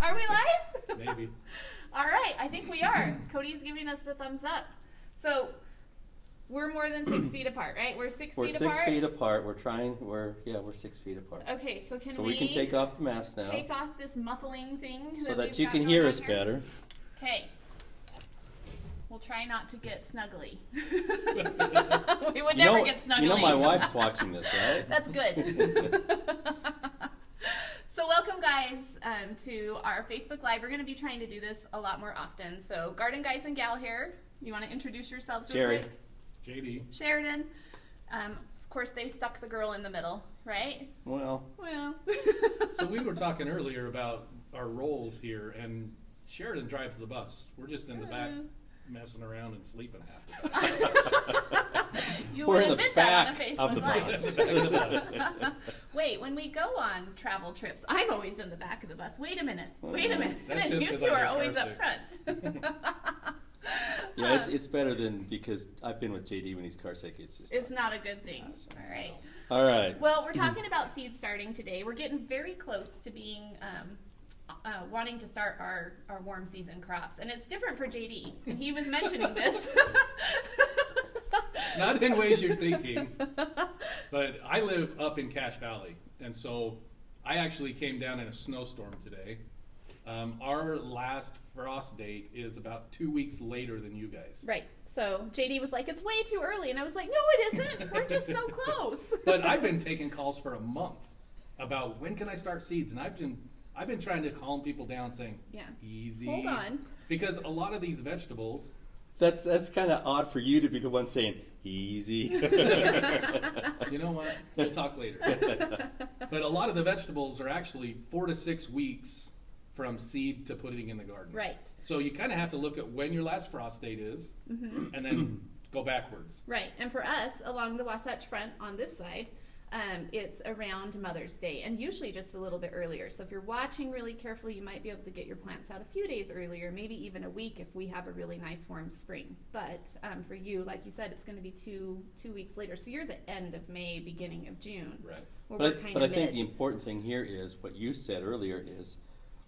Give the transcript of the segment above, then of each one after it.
Are we live? Maybe. All right, I think we are. Cody's giving us the thumbs up. So we're more than 6 feet apart, right? We're 6 feet apart. We're 6 feet apart. We're 6 feet apart. Okay, so we can take off the mask now. Take off this muffling thing so that you can hear us better. Okay. We'll try not to get snuggly. We would never get snuggly. You know my wife's watching this, right? That's good. So welcome, guys, to our Facebook Live. We're going to be trying to do this a lot more often. So Garden Guys and Gal here. You want to introduce yourselves real quick? JD. Sheridan. Of course, they stuck the girl in the middle, right? Well. So we were talking earlier about our roles here, and Sheridan drives the bus. We're just in the back messing around and sleeping half the time. You would admit that on a Facebook Live. Wait, when we go on travel trips, I'm always in the back of the bus. Wait a minute. And you two are always up front. Yeah, it's better than, because I've been with JD when he's car sick. It's not a good thing. All right. Well, we're talking about seed starting today. We're getting very close to being wanting to start our warm season crops, and it's different for JD. And he was mentioning this. Not in ways you're thinking, but I live up in Cache Valley, and so I actually came down in a snowstorm today. Our last frost date is about 2 weeks later than you guys. Right. So JD was like, it's way too early. And I was like, no, it isn't. We're just so close. But I've been taking calls for a month about when can I start seeds. And I've been trying to calm people down saying, easy. Hold on. Because a lot of these vegetables. That's kind of odd for you to be the one saying, easy. You know what? We'll talk later. But a lot of the vegetables are actually 4 to 6 weeks from seed to putting in the garden. Right. So you kind of have to look at when your last frost date is, and then go backwards. Right. And for us, along the Wasatch Front on this side, it's around Mother's Day, and usually just a little bit earlier. So if you're watching really carefully, you might be able to get your plants out a few days earlier, maybe even a week if we have a really nice warm spring. But for you, like you said, it's going to be two weeks later. So you're the end of May, beginning of June. Right. But I think the important thing here is what you said earlier is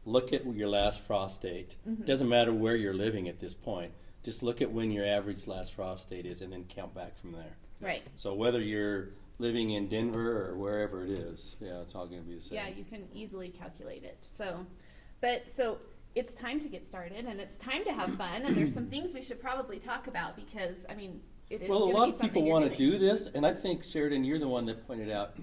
look at your last frost date. Doesn't matter where you're living at this point. Just look at when your average last frost date is and then count back from there. Right. So whether you're living in Denver or wherever it is, it's all going to be the same. Yeah, you can easily calculate it. So it's time to get started, and it's time to have fun, and there's some things we should probably talk about because, I mean, it is. Well, a lot of people want to do this, and I think, Sheridan, you're the one that pointed out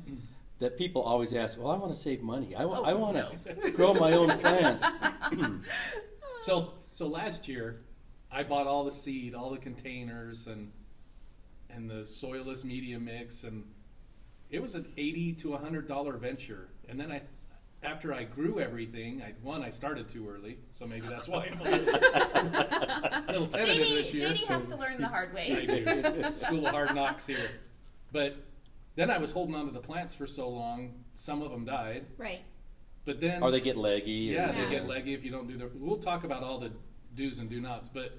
that people always ask, well, I want to save money. I want to grow my own plants. So last year, I bought all the seed, all the containers, and the soilless media mix, and it was an $80 to $100 venture. And then after I grew everything, I started too early, so maybe that's why I'm a little tentative this year. JD has to learn the hard way. I do. School of hard knocks here. But then I was holding on to the plants for so long, some of them died. Right. But then, or they get leggy. Yeah, they get leggy if you don't do we'll talk about all the do's and do nots. But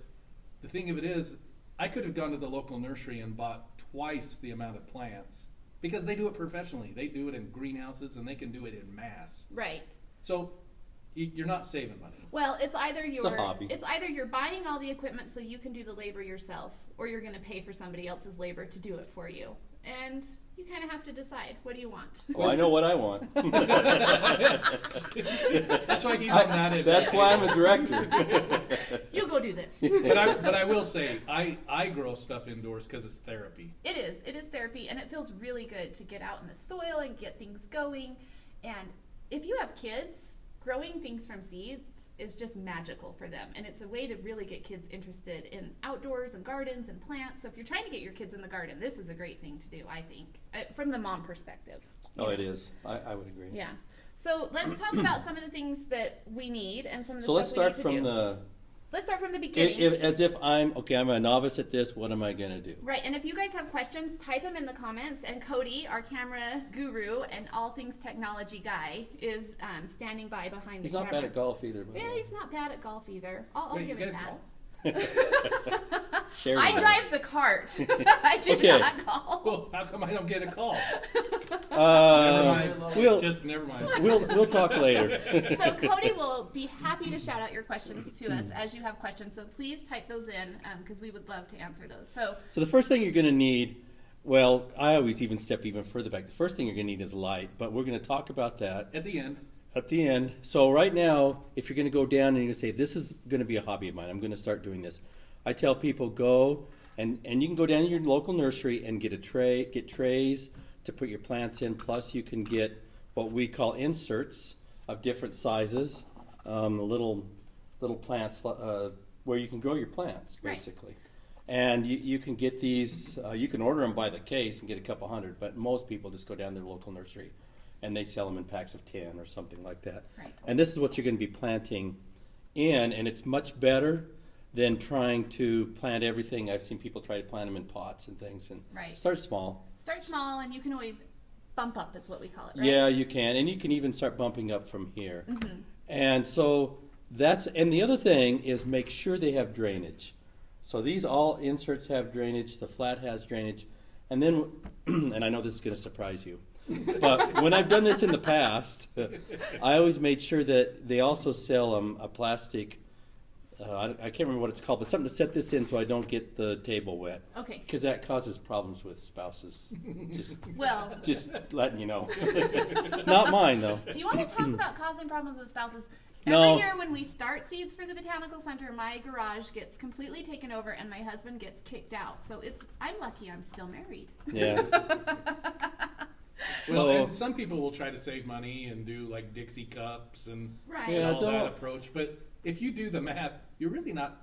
the thing of it is, I could have gone to the local nursery and bought twice the amount of plants because they do it professionally. They do it in greenhouses and they can do it in mass. Right. So you're not saving money. Well, it's either it's you're buying all the equipment so you can do the labor yourself, or you're going to pay for somebody else's labor to do it for you. And you kind of have to decide, what do you want? Well, I know what I want. That's why he's on that end. That's why I'm a director. You go do this. But I will say, I grow stuff indoors because it's therapy. It is therapy, and it feels really good to get out in the soil and get things going. And if you have kids, growing things from seeds is just magical for them, and it's a way to really get kids interested in outdoors and gardens and plants. So if you're trying to get your kids in the garden, this is a great thing to do, I think, from the mom perspective. Oh, it is. I would agree. Yeah. So let's talk about some of the things that we need and some of the stuff we need to do. So let's start from the beginning. As if I'm a novice at this, what am I going to do? Right, and if you guys have questions, type them in the comments, and Cody, our camera guru and all things technology guy, is standing by behind the camera. He's not bad at golf either. Yeah, he's not bad at golf either. I'll give him that. Share I with drive the cart. I do Okay. not call. Well, how come I don't get a call? them. Never mind. We'll Just never mind. we'll talk later. So Cody will be happy to shout out your questions to us as you have questions. So please type those in because we would love to answer those. So the first thing you're going to need, well, I always even step even further back. The first thing you're going to need is light, but we're going to talk about that At the end. at the end. So right now, if you're going to go down and you're going to say, this is going to be a hobby of mine, I'm going to start doing this. I tell people go and you can go down to your local nursery and get trays to put your plants in. Plus you can get what we call inserts of different sizes, little plants where you can grow your plants basically. Right. And you can get these, you can order them by the case and get a couple hundred, but most people just go down to their local nursery and they sell them in packs of 10 or something like that. Right. And this is what you're going to be planting in, and it's much better than trying to plant everything. I've seen people try to plant them in pots and things, and start small. Start small, and you can always bump up is what we call it, right? Yeah, you can, and you can even start bumping up from here. Mm-hmm. And so and the other thing is make sure they have drainage. So these all inserts have drainage, the flat has drainage, and then, and I know this is going to surprise you, but when I've done this in the past, I always made sure that they also sell a plastic, I can't remember what it's called, but something to set this in so I don't get the table wet. Okay. Because that causes problems with spouses. Just letting you know. Not mine, though. Do you want to talk about causing problems with spouses? No. Every year when we start seeds for the Botanical Center, my garage gets completely taken over and my husband gets kicked out. So I'm lucky I'm still married. Yeah. Well, and some people will try to save money and do like Dixie cups and all that approach. But if you do the math, you're really not.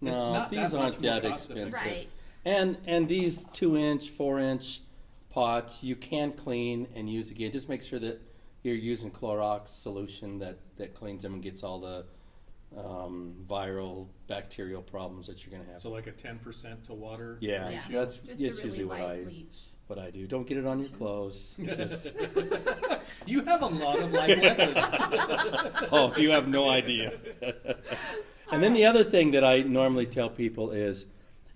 No, it's not these that aren't much more that cost expensive. Right. And these 2-inch, 4-inch pots you can clean and use again. Just make sure that you're using Clorox solution that cleans them and gets all the viral, bacterial problems that you're going to have. So like a 10% to water. Yeah, ratio? that's Just a really usually light bleach. what I do. Don't get it on your clothes. Just, You have a lot of life lessons. oh, you have no idea. And then the other thing that I normally tell people is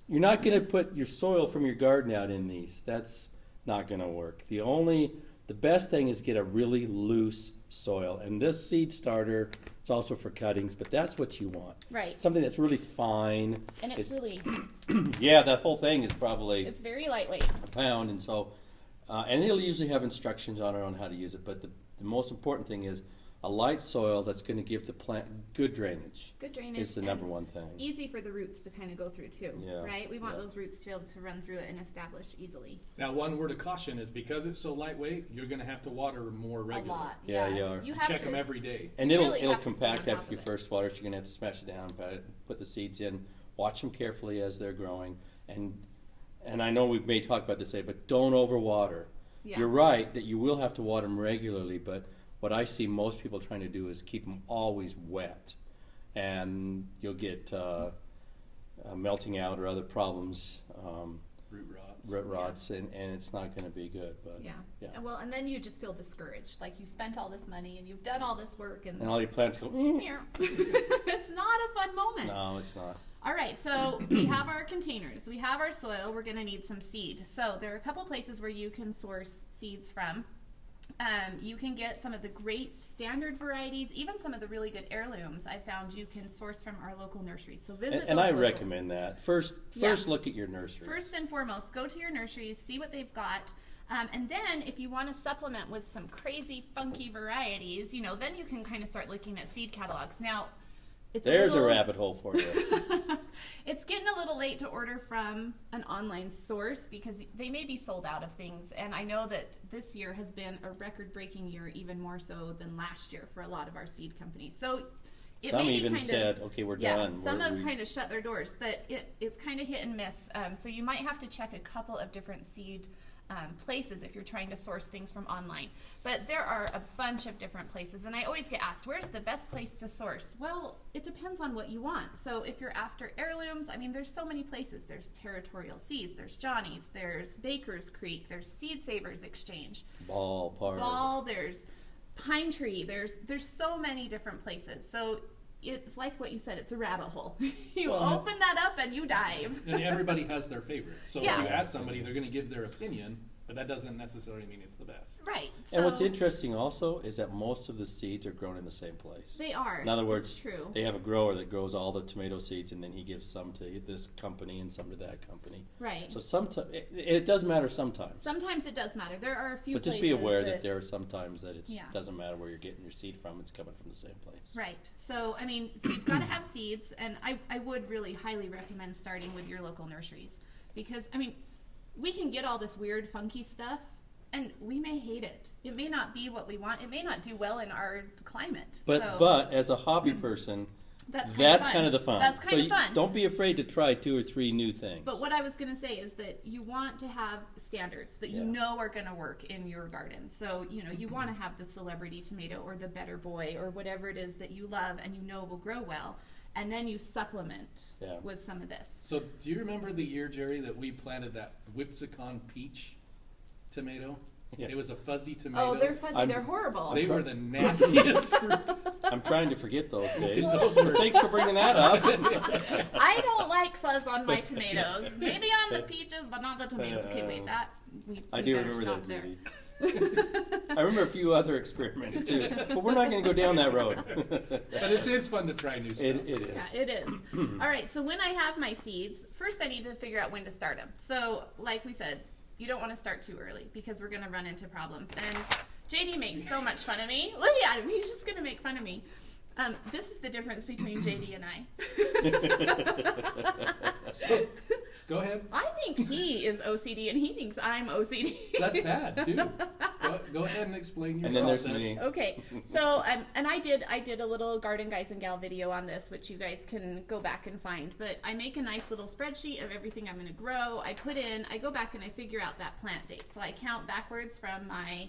you're not going to put your soil from your garden out in these. That's not going to work. The best thing is get a really loose soil. And this seed starter, it's also for cuttings, but that's what you want. Right. Something that's really fine. And it's really... Yeah, that whole thing is probably It's very lightweight. a pound. And so, and it'll usually have instructions on it on how to use it. But the most important thing is a light soil that's going to give the plant good drainage. Good drainage. Is the number one thing. Easy for the roots to kind of go through too, Yeah. right? We want those roots to be able to run through it and establish easily. Now, one word of caution is because it's so lightweight, you're going to have to water more regularly. A lot. Yeah, you are. You have Check to, them every day. And You it'll really have to stay on compact top after of your it. first water, so you're going to have to smash it down, put the seeds in, watch them carefully as they're growing. And I know we may talk about this today, but don't overwater. Yeah. You're right that you will have to water them regularly, but what I see most people trying to do is keep them always wet. And you'll get melting out or other problems, root rots, and it's not going to be good. But Yeah. Well, and then you just feel discouraged. Like you spent all this money and you've done all this work and all your plants go, it's not a fun moment. No, it's not. All right, so we have our containers. We have our soil. We're going to need some seed. So there are a couple places where you can source seeds from. You can get some of the great standard varieties, even some of the really good heirlooms I found you can source from our local nurseries. So visit and those I locals. recommend that. First look at your nursery. First and foremost, go to your nurseries, see what they've got. And then if you want to supplement with some crazy, funky varieties, then you can kind of start looking at seed catalogs. Now, There's a rabbit hole for you. It's getting a little late to order from an online source because they may be sold out of things. And I know that this year has been a record-breaking year, even more so than last year for a lot of our seed companies. So some even said, okay, we're done. Some have kind of shut their doors, but it's kind of hit and miss. So you might have to check a couple of different seed places if you're trying to source things from online. But there are a bunch of different places, and I always get asked, where's the best place to source? Well, it depends on what you want. So if you're after heirlooms, there's so many places. There's Territorial Seeds, there's Johnny's, there's Baker's Creek, there's Seed Savers Exchange. Ball, there's Pine Tree, there's so many different places. So it's like what you said, it's a rabbit hole. You Well, open that up and you dive. And everybody has their favorites. So Yeah. if you ask somebody, they're going to give their opinion, but that doesn't necessarily mean it's the best. Right. And what's so interesting also is that most of the seeds are grown in the same place. they are. In other words, it's true. they have a grower that grows all the tomato seeds, and then he gives some to this company and some to that company. Right. So sometimes it does matter sometimes. Sometimes it does matter. There are a few But just places be aware that there are sometimes that it Yeah. doesn't matter where you're getting your seed from; it's coming from the same place. Right. So, I mean, so you've got to have seeds, and I would really highly recommend starting with your local nurseries. Because, I mean, we can get all this weird, funky stuff, and we may hate it. It may not be what we want. It may not do well in our climate. But as a hobby person, that's kind of the fun. That's kind so of fun. Don't be afraid to try 2 or 3 new things. But what I was going to say is that you want to have standards that you know are going to work in your garden. So, you want to have the celebrity tomato or the better boy or whatever it is that you love and you know will grow well. And then you supplement with some of this. So do you remember the year, Jerry, that we planted that Whipsicon peach tomato? Yeah. It was a fuzzy tomato. Oh, they're fuzzy. They're horrible. They were the nastiest fruit. I'm trying to forget those days. Those were- Thanks for bringing that up. I don't like fuzz on my tomatoes. Maybe on the peaches, but not the tomatoes. Okay, wait, I we do better remember stop that, there. Judy. I remember a few other experiments too, but we're not going to go down that road. But it is fun to try new stuff. It is. Yeah, it is. All right, so when I have my seeds, first I need to figure out when to start them. So, like we said, you don't want to start too early because we're going to run into problems. And JD makes so much fun of me. Look at him. He's just going to make fun of me. This is the difference between JD and I. So, go ahead. I think he is OCD and he thinks I'm OCD. That's bad too. Go ahead and explain your And then process. there's me. Okay, so and I did a little Garden Guys and Gal video on this, which you guys can go back and find. But I make a nice little spreadsheet of everything I'm going to grow. I go back and I figure out that plant date. So I count backwards from my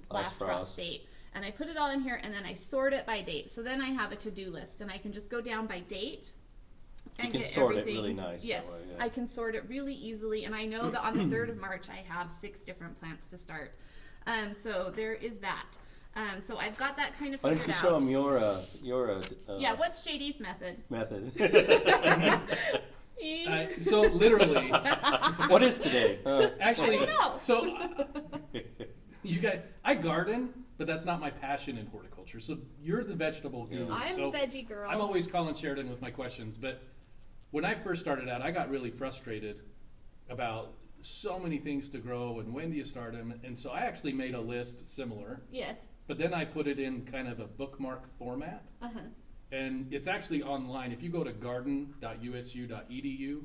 last frost date. And I put it all in here, and then I sort it by date. So then I have a to-do list, and I can just go down by date and You can get sort everything. it really nice. Yes, that way, yeah. I can sort it really easily, and I know that on the 3rd of March I have 6 different plants to start. So there is that. So I've got that kind of Why figured don't you show out. them your Yeah, what's JD's method? method? So literally, What is today? actually, I don't know. so you guys, I garden, but that's not my passion in horticulture. So you're the vegetable guru. I'm so a veggie girl. I'm always calling Sheridan with my questions, but when I first started out, I got really frustrated about so many things to grow and when do you start them, and so I actually made a list similar, Yes. but then I put it in kind of a bookmark format. Uh-huh. And it's actually online. If you go to garden.usu.edu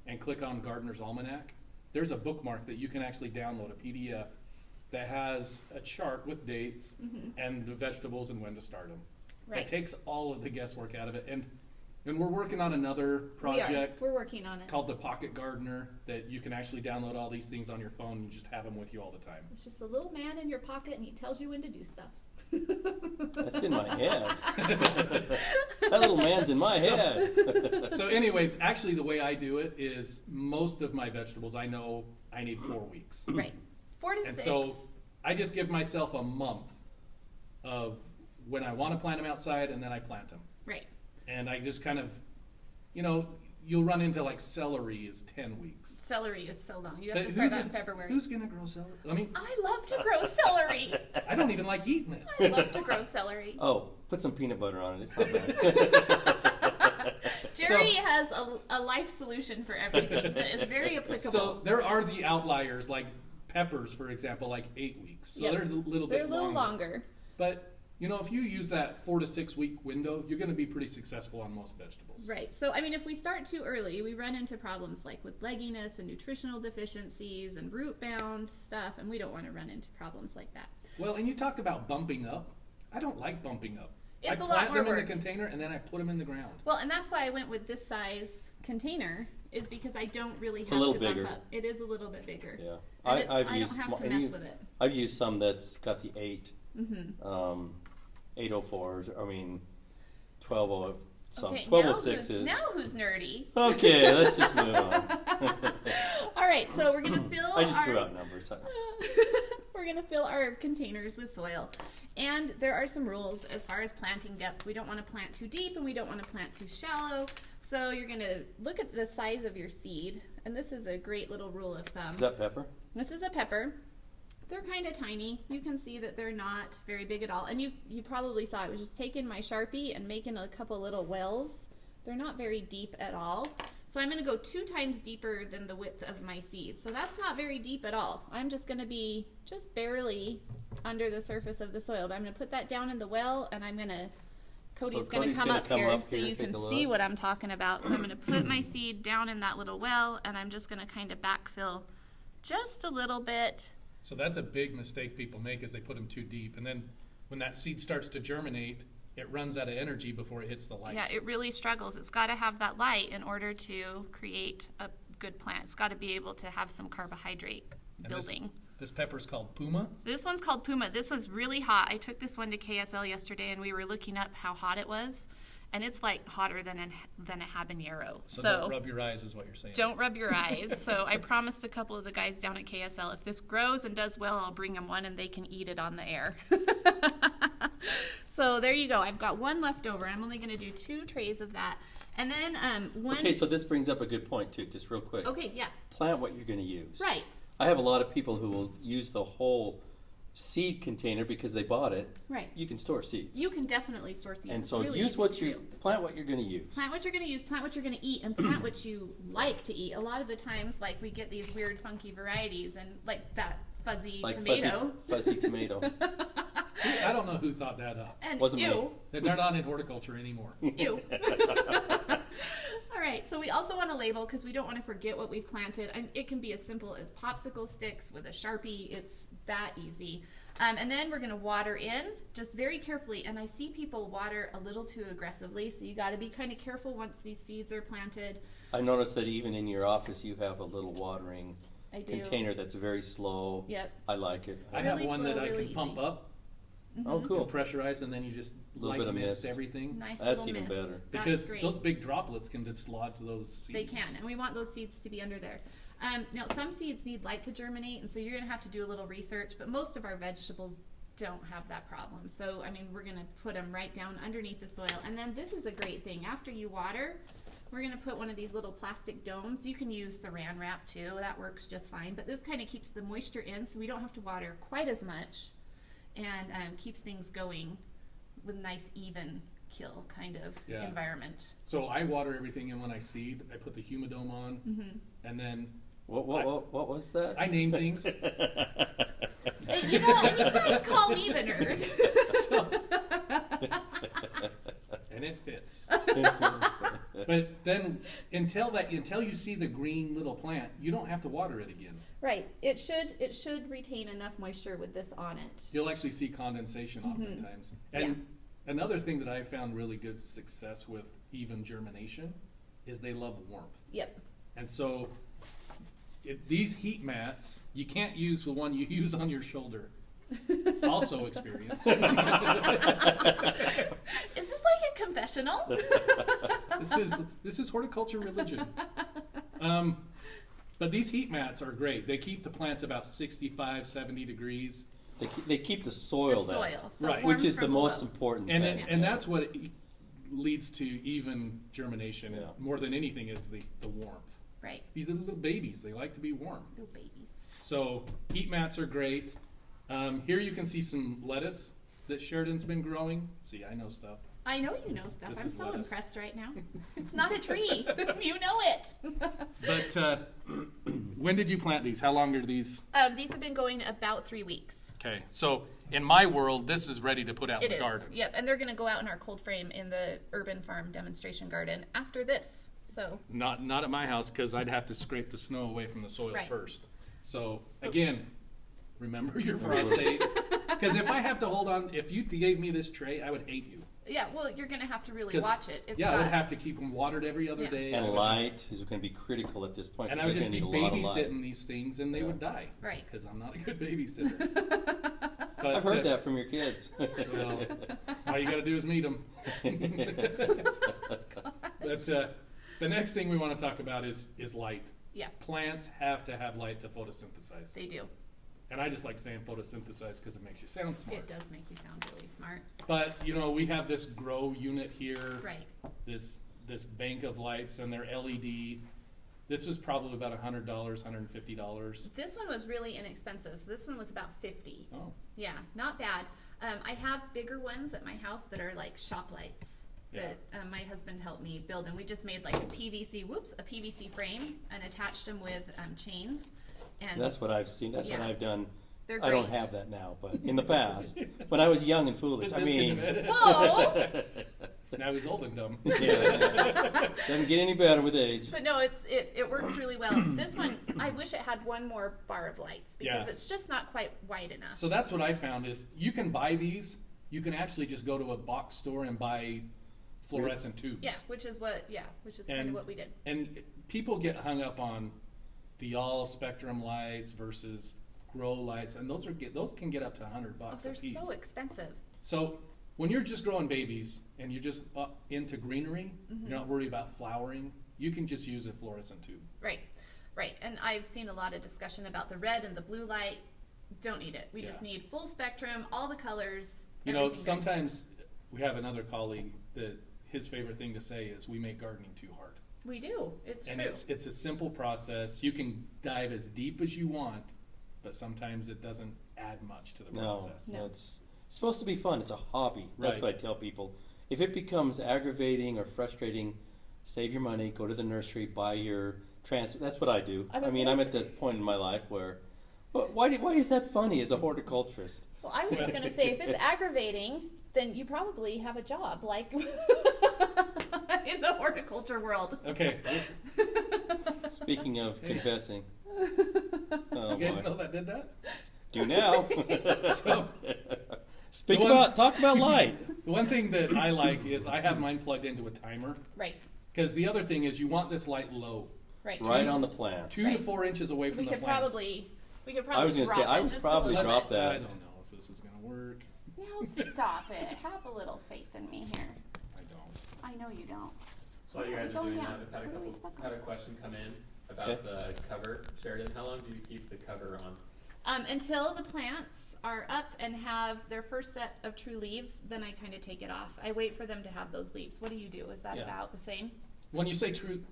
and click on Gardener's Almanac, there's a bookmark that you can actually download, a PDF, that has a chart with dates and the vegetables and when to start them. Right. It takes all of the guesswork out of it. And we're working on another project We're working on it. called the Pocket Gardener that you can actually download all these things on your phone and you just have them with you all the time. It's just a little man in your pocket, and he tells you when to do stuff. That's in my head. That little man's in my head. So anyway, actually the way I do it is most of my vegetables I know I need 4 weeks. Right. 4 to 6. And so I just give myself a month of when I want to plant them outside, and then I plant them. Right. And I just kind of, you'll run into like celery is 10 weeks. Celery is so long. You have But to start that in February. Who's going to grow celery? I mean, I love to grow celery. I don't even like eating it. I love to grow celery. Oh, put some peanut butter on it. It's not bad. Jerry has a life solution for everything that is very applicable. So there are the outliers, like peppers, for example, like 8 weeks. So Yep. they're a little They're bit a little longer. But, if you use that 4 to 6 week window, you're going to be pretty successful on most vegetables. Right. So, I mean, if we start too early, we run into problems like with legginess and nutritional deficiencies and root-bound stuff, and we don't want to run into problems like that. Well, and you talked about bumping up. I don't like bumping up. It's I a lot plant more them in work. the container and then I put them in the ground. Well, and that's why I went with this size container, is because I don't really It's have a little to bigger. bump up. It is a little bit bigger. Yeah, And I don't have to mess with it. I've used some that's got the 8, Mm-hmm. 804s. I mean, 12 some Okay, 1206s. now who's nerdy? Okay, let's just move on. All right, so we're gonna fill. I just threw out numbers. We're gonna fill our containers with soil, And there are some rules as far as planting depth. We don't want to plant too deep and we don't want to plant too shallow. So you're going to look at the size of your seed. And this is a great little rule of thumb. Is that pepper? This is a pepper. They're kind of tiny. You can see that they're not very big at all. And you probably saw I was just taking my Sharpie and making a couple little wells. They're not very deep at all. So I'm going to go 2 times deeper than the width of my seed. So that's not very deep at all. I'm just going to be just barely under the surface of the soil. But I'm going to put that down in the well, and I'm going to, Cody's going to come up here so you can see what I'm talking about. So I'm going to put my seed down in that little well, and I'm just going to kind of backfill just a little bit. So that's a big mistake people make, is they put them too deep. And then when that seed starts to germinate, it runs out of energy before it hits the light. Yeah, it really struggles. It's got to have that light in order to create a good plant. It's got to be able to have some carbohydrate building. This pepper's called Puma? This one's called Puma. This was really hot. I took this one to KSL yesterday, and we were looking up how hot it was. And it's like hotter than a habanero. So don't rub your eyes is what you're saying. Don't rub your eyes. So I promised a couple of the guys down at KSL, if this grows and does well, I'll bring them one and they can eat it on the air. So there you go. I've got one left over. I'm only going to do 2 trays of that. And then one... Okay, so this brings up a good point, too, just real quick. Okay, yeah. Plant what you're going to use. Right. I have a lot of people who will use the whole seed container because they bought it. Right. You can store seeds. You can definitely store seeds. And It's so really use easy what to you do. plant what you're going to use. Plant what you're going to use, plant what you're going to eat, and plant what you like to eat. A lot of the times, like, we get these weird, funky varieties, and like that fuzzy tomato. Fuzzy tomato. I don't know who thought that up. And Wasn't me. ew. They're not in horticulture anymore. Ew. All right, so we also want to label because we don't want to forget what we've planted. And it can be as simple as popsicle sticks with a Sharpie. It's that easy. And then we're going to water in just very carefully. And I see people water a little too aggressively, so you got to be kind of careful once these seeds are planted. I noticed that even in your office you have a little watering I do. container that's very slow. Yep. I like it. I Really have one slow, that I really can pump easy. up, Oh, cool. pressurize, and then you just Little bit of mist mist. everything. Nice That's little even mist. better. Because That's great. those big droplets can dislodge those seeds. They can, and we want those seeds to be under there. Now, some seeds need light to germinate, and so you're going to have to do a little research, but most of our vegetables don't have that problem. So, I mean, we're going to put them right down underneath the soil. And then this is a great thing. After you water, we're going to put one of these little plastic domes. You can use saran wrap, too. That works just fine. But this kind of keeps the moisture in, so we don't have to water quite as much, and keeps things going with nice, even kill kind of environment. So I water everything in when I seed. I put the humidome on, and then What was that? I name things. You know, and you guys call me the nerd. And it fits. But then until you see the green little plant, you don't have to water it again. Right. It should retain enough moisture with this on it. You'll actually see condensation oftentimes. And another thing that I've found really good success with even germination is they love warmth. Yep. And so these heat mats, you can't use the one you use on your shoulder. Also experience. Is this like a confessional? This is horticulture religion. But these heat mats are great. They keep the plants about 65, 70 degrees. They keep the soil The there, soil. So Right. it which warms is the from most below. important And thing. and that's what leads to even germination. Yeah. More than anything is the warmth. Right. These are little babies. They like to be warm. Little babies. So heat mats are great. Here you can see some lettuce that Sheridan's been growing. See, I know stuff. I know you know stuff. This I'm is so lettuce. impressed right now. It's not a tree. You know it. But when did you plant these? How long are these? These have been going about 3 weeks. Okay, so in my world, this is ready to put out in It the is. garden. Yep. And they're going to go out in our cold frame in the urban farm demonstration garden after this. So Not at my house because I'd have to scrape the snow away from the soil Right. first. So again, remember your frost date. Because if I have to hold on, if you gave me this tray, I would hate you. yeah, well, you're going to have to really 'Cause, watch it. It's I would got- have to keep them watered every other Yeah. day. And I would- light is going to be critical at this point. And 'cause I would they're just be gonna need a lot of light. babysitting these things, and they would die. Right. Because I'm not a good babysitter. But, I've heard that from your kids. Well, all you got to do is meet them. But the next thing we want to talk about is light. Yeah, Plants have to have light to photosynthesize. they do. And I just like saying photosynthesize because it makes you sound smart. It does make you sound really smart. But, you know, we have this grow unit here. Right. This bank of lights, and they're LED. This was probably about $100, $150. This one was really inexpensive. So this one was about $50. Oh. Yeah, not bad. I have bigger ones at my house that are like shop lights that my husband helped me build, and we just made like a PVC frame and attached them with chains. And That's what I've seen. That's what I've done. They're I don't great. have that now, but in the past, when I was young and foolish, I mean, Whoa! Now he's old and dumb. yeah, doesn't get any better with age. But no, it works really well. This one, I wish it had one more bar of lights because it's just not quite wide enough. So that's what I found is you can buy these. You can actually just go to a box store and buy fluorescent tubes. Yeah, which is kind of what we did. And people get hung up on the all spectrum lights versus grow lights, and those can get up to $100 They're a piece. so expensive. So when you're just growing babies and you're just into greenery, you're not worried about flowering, you can just use a fluorescent tube. Right. And I've seen a lot of discussion about the red and the blue light. Don't need it. We just need full spectrum, all the colors. You know, everything sometimes we have another colleague that his favorite thing to say is we make gardening too hard. We do. It's And true. it's a simple process. You can dive as deep as you want, but sometimes it doesn't add much to the process. No, it's supposed to be fun. It's a hobby. That's Right. what I tell people. If it becomes aggravating or frustrating, save your money, go to the nursery, buy your That's what I do. I'm at that point in my life where, but why is that funny as a horticulturist? Well, I was just going to say, if it's aggravating, then you probably have a job, like in the horticulture world. Okay. Speaking of confessing. You guys know that did that? Do now. So, talk about light. the one thing that I like is I have mine plugged into a timer. Right. Because the other thing is you want this light low. Right. Right on the plant. 2 to 4 inches away from the plants. We could probably I was going to say, I would probably drop that. I don't know if this is going to work. No, stop it. Have a little faith in me here. I don't. I know you don't. So while you guys are doing that, I've Where had a question come in about the cover. Sheridan, how long do you keep the cover on? Until the plants are up and have their first set of true leaves, then I kind of take it off. I wait for them to have those leaves. What do you do? Is that about the same? When you say true,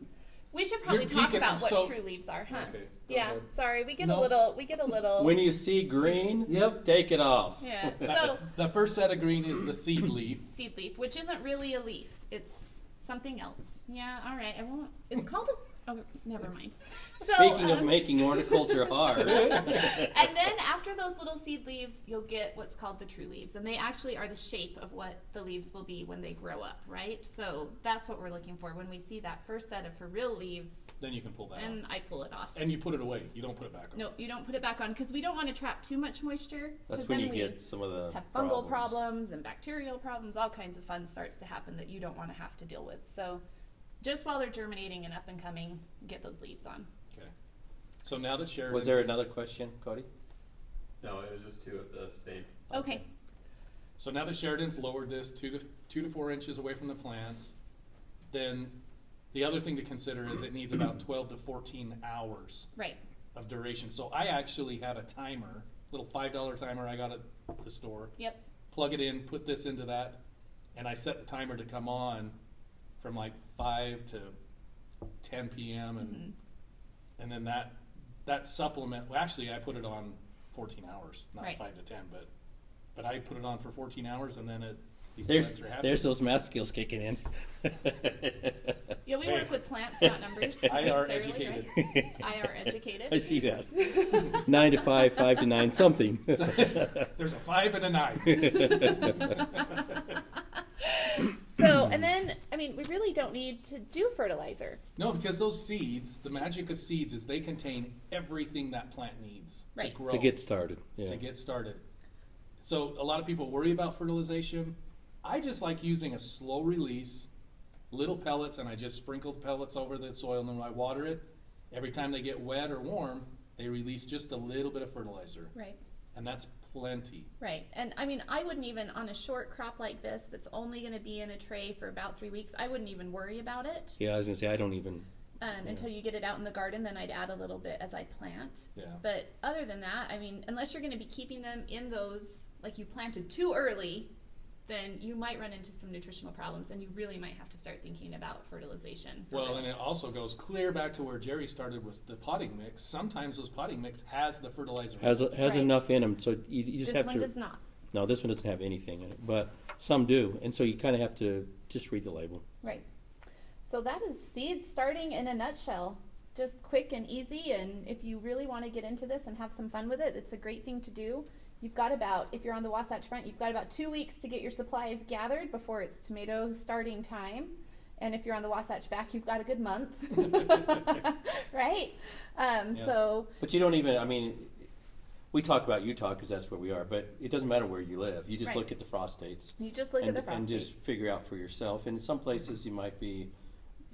We should probably You're talk geeking- about what so- true leaves are, huh? Okay, go Yeah. ahead. Sorry, we get No. a little. When you see green, take it off. Yeah. So the first set of green is the seed leaf. seed leaf, which isn't really a leaf. It's something else. Yeah. All right. I won't. It's called a. Oh, never mind. So, Speaking of making horticulture hard. and then after those little seed leaves, you'll get what's called the true leaves, and they actually are the shape of what the leaves will be when they grow up, right? So that's what we're looking for when we see that first set of for real leaves. Then you can pull that And off. I pull it off. And you put it away. You don't put it back on. No, you don't put it back on because we don't want to trap too much moisture. That's 'cause when then you we get some of the have fungal problems and bacterial problems. All kinds of fun starts to happen that you don't want to have to deal with. So just while they're germinating and up and coming, get those leaves on. Okay. So now that Sheridan Was there another question, Cody? No, it was just two of the same. Okay. So now that Sheridan's lowered this 2 to 4 inches away from the plants, then the other thing to consider is it needs about 12 to 14 hours Right. of duration. So I actually have a timer, little $5 timer I got at the store. Yep. Plug it in, put this into that, and I set the timer to come on from like 5 to 10 p.m. and then that supplement. Well, actually, I put it on 14 hours, not Right. 5 to 10, but I put it on for 14 hours, and then these plants are happy. There's those math skills kicking in. Yeah, we work with plants, not numbers. IR necessarily, educated. right? IR educated. I see that. 9 to 5, 5 to 9, something. There's a 5 and a 9. So, and then, I mean, we really don't need to do fertilizer. No, because those seeds, the magic of seeds is they contain everything that plant needs to Right. grow. To get started. Yeah. To get started. So a lot of people worry about fertilization. I just like using a slow release, little pellets, and I just sprinkle the pellets over the soil, and then I water it. Every time they get wet or warm, they release just a little bit of fertilizer. Right. And that's plenty. Right. And I mean, I wouldn't even, on a short crop like this that's only going to be in a tray for about 3 weeks, I wouldn't even worry about it. Yeah, I was going to say, I don't even until you get it out in the garden. Then I'd add a little bit as I plant. Yeah. But other than that, I mean, unless you're going to be keeping them in those, like you planted too early, then you might run into some nutritional problems, and you really might have to start thinking about fertilization. Well, and it also goes clear back to where Jerry started with the potting mix. Sometimes those potting mix has the fertilizer. Has Right. enough in them, so you just This have one to. does not. No, this one doesn't have anything in it, but some do, and so you kind of have to just read the label. Right. So that is seeds starting in a nutshell. Just quick and easy, and if you really want to get into this and have some fun with it, it's a great thing to do. You've got about, if you're on the Wasatch Front, you've got about 2 weeks to get your supplies gathered before it's tomato starting time. And if you're on the Wasatch Back, you've got a good month. Right? So. But you don't even, I mean, we talk about Utah because that's where we are, but it doesn't matter where you live. You just Right. look at the frost dates. You just look at the frost and just dates. figure out for yourself. And in some places you might be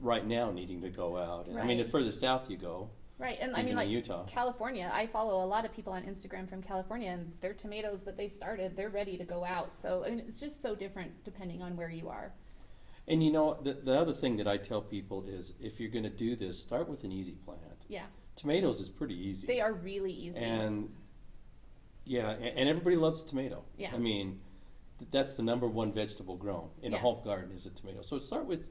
right now needing to go out. And I mean, Right. the further south you go, Right, and I even mean, in like Utah. California, I follow a lot of people on Instagram from California, and their tomatoes that they started, they're ready to go out. So I mean, it's just so different depending on where you are. And you know, the other thing that I tell people is if you're going to do this, start with an easy plant. Yeah, Tomatoes is pretty easy. they are really easy. And yeah, and everybody loves a tomato. Yeah. I mean, that's the number one vegetable grown in a Yeah. home garden is a tomato. So start with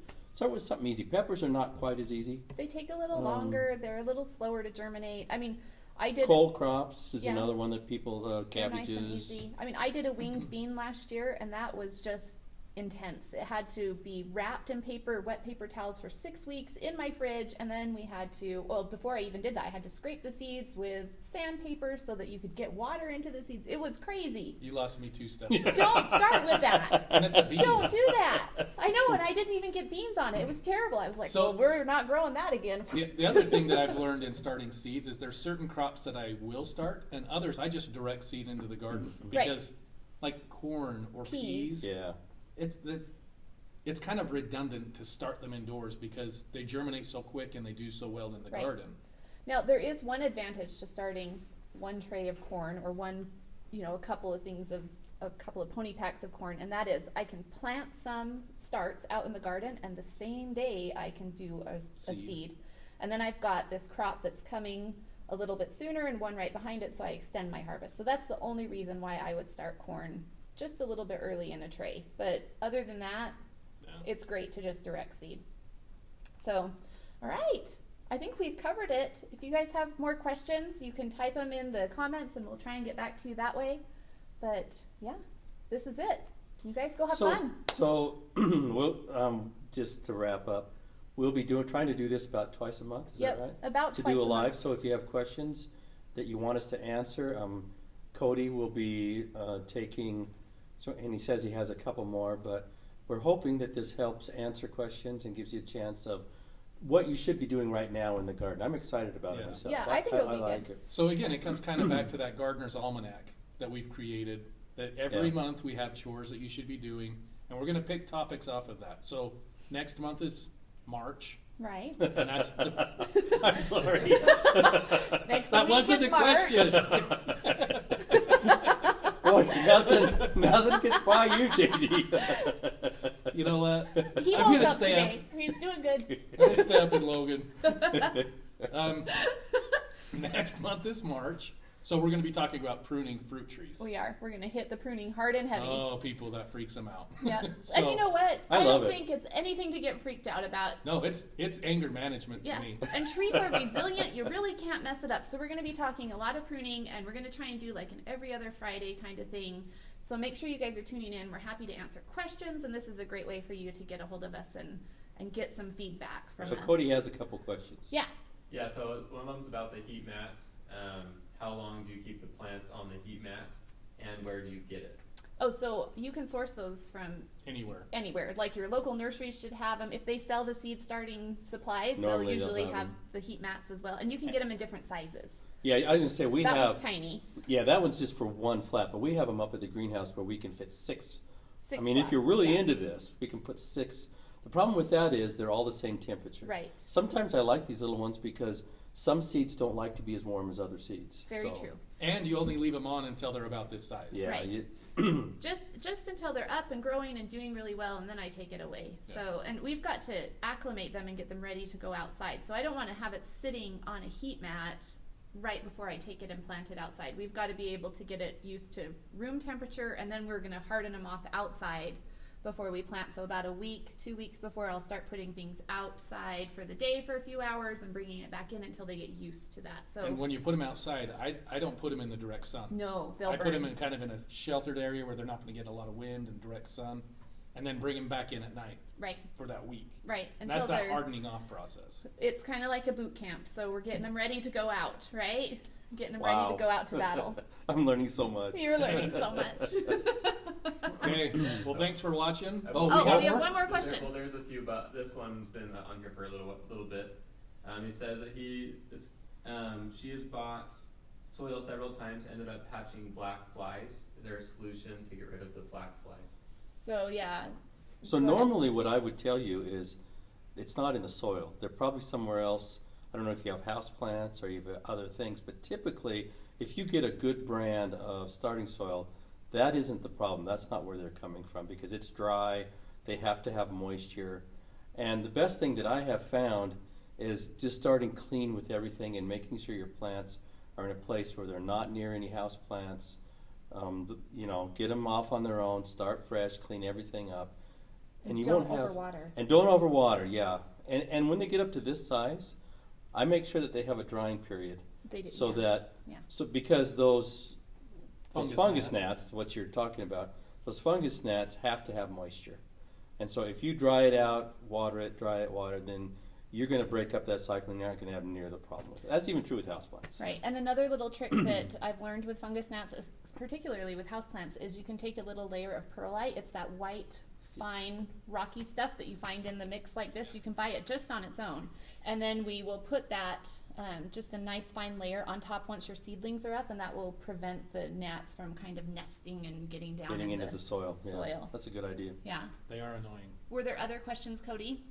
something easy. Peppers are not quite as easy. They take a little longer. They're a little slower to germinate. I mean, I did Cold crops is Yeah. another one that people they're nice and cabbages. easy. I mean, I did a winged bean last year, and that was just intense. It had to be wrapped in paper, wet paper towels for 6 weeks in my fridge, and then we had to, well, before I even did that, I had to scrape the seeds with sandpaper so that you could get water into the seeds. It was crazy. You lost me 2 steps. Don't start with that. And it's a bean. Don't do that. I know, and I didn't even get beans on it. It was terrible. I was like, So- well, we're not growing that again. The other thing that I've learned in starting seeds is there's certain crops that I will start, and others I just direct seed into the garden Right. because, like corn or peas, Yeah. it's kind of redundant to start them indoors because they germinate so quick and they do so well in the Right. garden. Now, there is one advantage to starting one tray of corn or one, a couple of pony packs of corn, and that is I can plant some starts out in the garden, and the same day I can do a seed. And then I've got this crop that's coming a little bit sooner and one right behind it, so I extend my harvest. So that's the only reason why I would start corn just a little bit early in a tray. But other than that, it's great to just direct seed. So, all right. I think we've covered it. If you guys have more questions, you can type them in the comments and we'll try and get back to you that way. But yeah, this is it. You guys go have fun. So, we'll, just to wrap up, we'll be trying to do this about twice a month. Is Yep, that right? about to twice do a a live. month. So if you have questions that you want us to answer, Cody will be taking. So, and he says he has a couple more, but we're hoping that this helps answer questions and gives you a chance of what you should be doing right now in the garden. I'm excited about it myself. Yeah, I think it'll be like good. it. So again, it comes kind of back to that gardener's almanac that we've created. That every month we have chores that you should be doing, and we're going to pick topics off of that. So next month is March, Right. and that's the, I'm sorry. Next that week wasn't is the March. question. Boy, nothing gets by you, JD. You know what? He I'm woke gonna up stay today. He's doing good. I'm going to stay up in Logan. Next month is March, so we're going to be talking about pruning fruit trees. We are. We're going to hit the pruning hard and heavy. Oh, people, that freaks them out. Yeah. So- And you know what? I love don't it. think it's anything to get freaked out about. No, it's anger management to Yeah. me. And trees are resilient. You really can't mess it up. So we're going to be talking a lot of pruning, and we're going to try and do like an every other Friday kind of thing. So make sure you guys are tuning in. We're happy to answer questions, and this is a great way for you to get a hold of us and get some feedback from So us. Cody has a couple questions. Yeah. Yeah, so one of them's about the heat mats. How long do you keep the plants on the heat mat, and where do you get it? Oh, so you can source those from Anywhere. anywhere. Like your local nurseries should have them. If they sell the seed starting supplies, Normally they'll they'll usually have have them. the heat mats as well. And you can get them in different sizes. Yeah, I was going to say we that have. one's tiny. Yeah, that one's just for one flat, but we have them up at the greenhouse where we can fit six. Six I mean, if you're flats, really yeah. into this, we can put six. The problem with that is they're all the same temperature. Right. Sometimes I like these little ones because some seeds don't like to be as warm as other seeds. Very So, true. And you only leave them on until they're about this size. Yeah, Right. Just until they're up and growing and doing really well, and then I take it away. Yeah. So, and we've got to acclimate them and get them ready to go outside. So I don't want to have it sitting on a heat mat right before I take it and plant it outside. We've got to be able to get it used to room temperature, and then we're going to harden them off outside before we plant. So about a week, 2 weeks before, I'll start putting things outside for the day for a few hours and bringing it back in until they get used to that. So And when you put them outside, I don't put them in the direct sun. no, they'll I burn. put them in kind of in a sheltered area where they're not going to get a lot of wind and direct sun, and then bring them back in at night Right, for that week. right. And Until that's that they're, hardening off process. it's kind of like a boot camp. So we're getting them ready to go out, right? Getting them ready to go out to battle. I'm learning so much. You're learning so much. Okay, well, thanks for watching. Oh, we have one more question. Well, there's a few, but this one's been on here for a little bit. He says that she has bought soil several times, ended up hatching black flies. Is there a solution to get rid of the black flies? So yeah. So Go ahead. normally what I would tell you is it's not in the soil. They're probably somewhere else. I don't know if you have house plants or you have other things, but typically if you get a good brand of starting soil, that isn't the problem. That's not where they're coming from because it's dry. They have to have moisture. And the best thing that I have found is just starting clean with everything and making sure your plants are in a place where they're not near any house plants. Get them off on their own, start fresh, clean everything up. And you don't won't have overwater. And don't overwater, yeah. And when they get up to this size, I make sure that they have a drying period. They do. So yeah. that Yeah. because those fungus gnats. gnats, what you're talking about, those fungus gnats have to have moisture. And so if you dry it out, water it, then you're going to break up that cycle and you're not going to have near the problem with it. That's even true with houseplants. Right, and another little trick that I've learned with fungus gnats, particularly with houseplants, is you can take a little layer of perlite. It's that white, fine, rocky stuff that you find in the mix like this. You can buy it just on its own. And then we will put that, just a nice fine layer on top once your seedlings are up, and that will prevent the gnats from kind of nesting and getting down Into the soil. Yeah, soil. that's a good idea. Yeah. They are annoying. Were there other questions, Cody?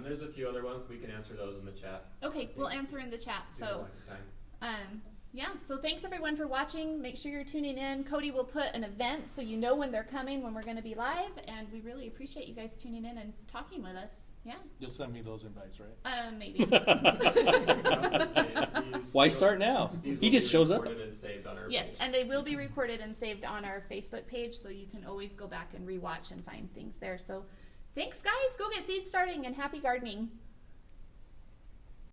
There's a few other ones. We can answer those in the chat. Okay, we'll answer in the chat. if you So, like the time. yeah, so thanks everyone for watching. Make sure you're tuning in. Cody will put an event so you know when they're coming, when we're going to be live, and we really appreciate you guys tuning in and talking with us. Yeah, You'll send me those invites, right? maybe. I also say these Why will- start now? these He will just be shows up. recorded and saved on our Yes, page. and they will be recorded and saved on our Facebook page, so you can always go back and rewatch and find things there. So thanks, guys. Go get seeds starting, and happy gardening.